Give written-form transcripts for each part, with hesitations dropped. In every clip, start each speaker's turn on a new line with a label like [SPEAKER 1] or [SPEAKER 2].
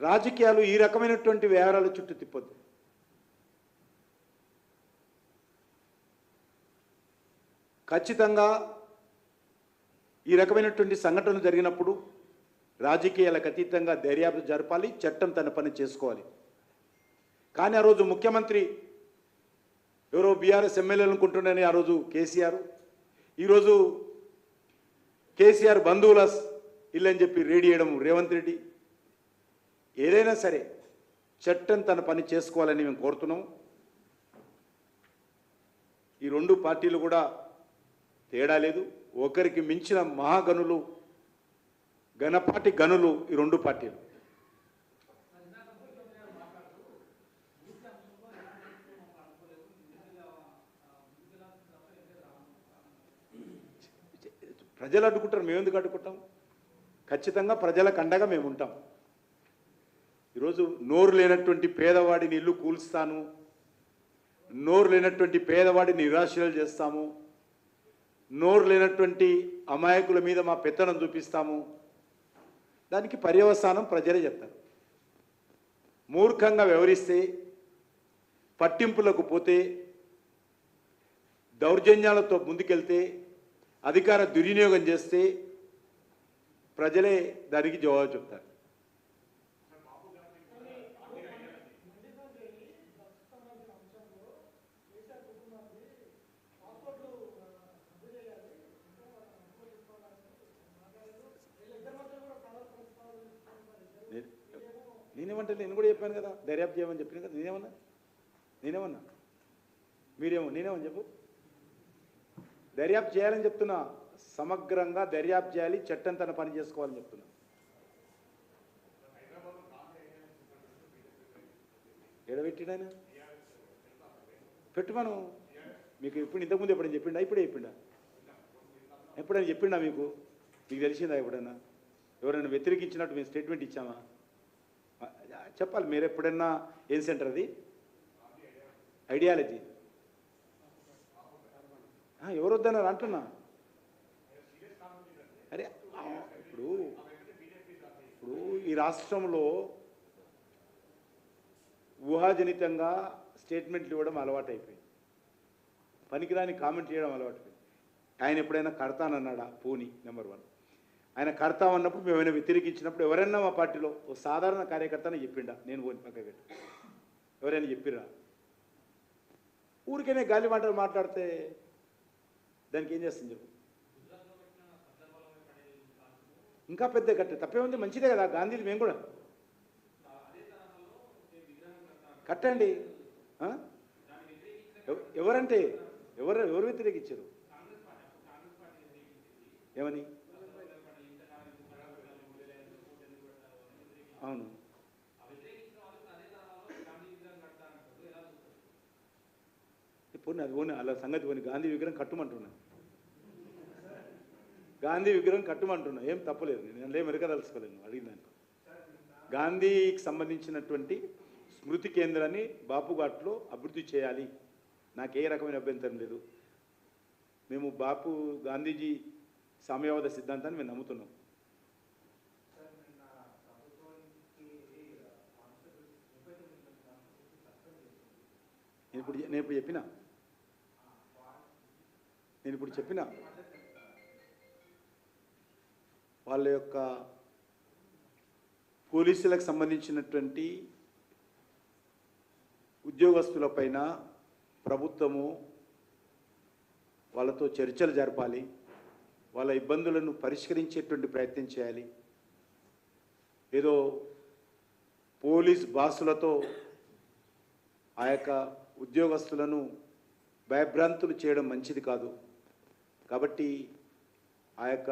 [SPEAKER 1] రాజకీయాలు ఈ రకమైనటువంటి వ్యవహారాల చుట్టూ తిప్పొద్దు. ఖచ్చితంగా ఈ రకమైనటువంటి సంఘటనలు జరిగినప్పుడు రాజకీయాలకు అతీతంగా దర్యాప్తు జరపాలి, చట్టం తన పని చేసుకోవాలి. కానీ ఆ రోజు ముఖ్యమంత్రి ఎవరో బీఆర్ఎస్ ఎమ్మెల్యేలు అనుకుంటున్నారని ఆ రోజు కేసీఆర్, ఈరోజు కేసీఆర్ బంధువుల ఇల్లు అని చెప్పి రేడి చేయడం రేవంత్ రెడ్డి. ఏదైనా సరే చట్టం తన పని చేసుకోవాలని మేము కోరుతున్నాం. ఈ రెండు పార్టీలు కూడా తేడా లేదు, ఒకరికి మించిన మహాగనులు, ఘనపాటి గనులు ఈ రెండు పార్టీలు. ప్రజలు అడ్డుకుంటారు, మేము ఎందుకు అడ్డుకుంటాం? ఖచ్చితంగా ప్రజలకు అండగా మేము ఉంటాం. ఈరోజు నోరు లేనటువంటి పేదవాడిని ఇల్లు కూల్స్తాను, నోరు లేనటువంటి పేదవాడిని నిరాశలు చేస్తాము, నోరు లేనటువంటి అమాయకుల మీద మా పెత్తనం చూపిస్తాము. దానికి పర్యవసానం ప్రజలే చెప్తారు. మూర్ఖంగా వ్యవహరిస్తే, పట్టింపులకు పోతే, దౌర్జన్యాలతో ముందుకెళ్తే, అధికార దుర్వినియోగం చేస్తే ప్రజలే దానికి జవాబు చెప్తారు. నేనేమంటే నేను కూడా చెప్పాను కదా, దర్యాప్తు చేయమని చెప్పాను కదా. నేనేమన్నా నేనేమని చెప్పు. దర్యాప్తు చేయాలని చెప్తున్నా, సమగ్రంగా దర్యాప్తు చేయాలి, చట్టం తన పని చేసుకోవాలని చెప్తున్నా. ఎడబెట్టినాయన పెట్టుమను. మీకు ఇప్పుడు ఇంతకుముందు ఎప్పుడైనా చెప్పిండా? ఇప్పుడే ఎప్పుడైనా చెప్పిండా? మీకు తెలిసిందా ఎప్పుడైనా? ఎవరైనా వ్యతిరేకించినట్టు మేము స్టేట్మెంట్ ఇచ్చామా? చెప్పాలి. మీరు ఎప్పుడైనా ఏం సెంటర్ అది? ఐడియాలజీ ఎవరు వద్దన్నారు అంటున్నా. అరే ఇప్పుడు ఈ రాష్ట్రంలో ఊహాజనితంగా స్టేట్మెంట్లు ఇవ్వడం అలవాటు అయిపోయింది, పనికిరాని కామెంట్ చేయడం అలవాటు అయిపోయింది. ఆయన ఎప్పుడైనా కడతానన్నాడా? పోనీ. నెంబర్ 1. ఆయన కడతామన్నప్పుడు మేము ఏమైనా వ్యతిరేకించినప్పుడు ఎవరైనా మా పార్టీలో ఓ సాధారణ కార్యకర్తనే చెప్పిండా? నేను పోని పక్కకి ఎవరైనా చెప్పిర్రా? ఊరికనే గాలి మాటలు మాట్లాడితే దానికి ఏం చేస్తుంది చెప్పు? ఇంకా పెద్ద కట్టే తప్పేముంది, మంచిదే కదా. గాంధీది మేము కూడా కట్టండి. ఎవరంటే ఎవరు వ్యతిరేకించారు? ఏమని? అవును, పోనీ అది పోనీ, అలా సంగతి పోనీ. గాంధీ విగ్రహం కట్టుమంటున్నా, ఏం తప్పలేదు. నేను మెరకదలుచుకోలేను అడిగిన దానికి. గాంధీకి సంబంధించినటువంటి స్మృతి కేంద్రాన్ని బాపుఘాట్లో అభివృద్ధి చేయాలి, నాకే రకమైన అభ్యంతరం లేదు. మేము గాంధీజీ సామ్యవాద సిద్ధాంతాన్ని మేము నమ్ముతున్నాం. నేను ఇప్పుడు చెప్పిన వాళ్ళ యొక్క పోలీసులకు సంబంధించినటువంటి ఉద్యోగస్తులపైన ప్రభుత్వము వాళ్ళతో చర్చలు జరపాలి, వాళ్ళ ఇబ్బందులను పరిష్కరించేటువంటి ప్రయత్నం చేయాలి. ఏదో పోలీస్ బాసులతో ఆ యొక్క ఉద్యోగస్తులను భయభ్రాంతులు చేయడం మంచిది కాదు. కాబట్టి ఆ యొక్క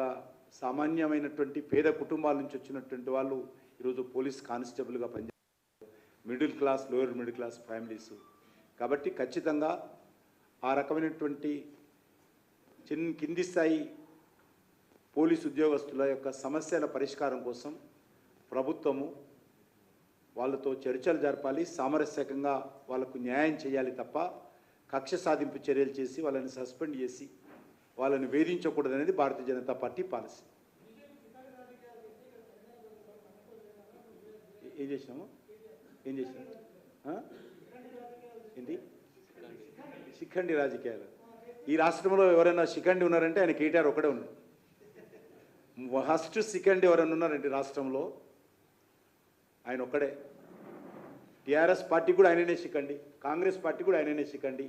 [SPEAKER 1] సామాన్యమైనటువంటి పేద కుటుంబాల నుంచి వచ్చినటువంటి వాళ్ళు ఈరోజు పోలీస్ కానిస్టేబుల్గా పనిచేస్తారు, middle class, lower middle class families. కాబట్టి ఖచ్చితంగా ఆ రకమైనటువంటి కింది స్థాయి పోలీసు ఉద్యోగస్తుల యొక్క సమస్యల పరిష్కారం కోసం ప్రభుత్వము వాళ్ళతో చర్చలు జరపాలి, సామరస్యకంగా వాళ్ళకు న్యాయం చేయాలి తప్ప కక్ష సాధింపు చర్యలు చేసి వాళ్ళని సస్పెండ్ చేసి వాళ్ళని వేధించకూడదు అనేది భారతీయ జనతా పార్టీ పాలసీ. ఏం చేసినాము? ఏం చేసినాము? ఏంటి శిఖండి రాజకీయాలు? ఈ రాష్ట్రంలో ఎవరైనా శిఖండి ఉన్నారంటే ఆయన కేటీఆర్ ఒకడే ఉన్నాడు. ఫస్ట్ శిఖండి ఎవరైనా ఉన్నారంటే రాష్ట్రంలో ఆయన ఒక్కడే. టీఆర్ఎస్ పార్టీ కూడా ఆయననే శిఖండి, కాంగ్రెస్ పార్టీ కూడా ఆయననే శిఖండి,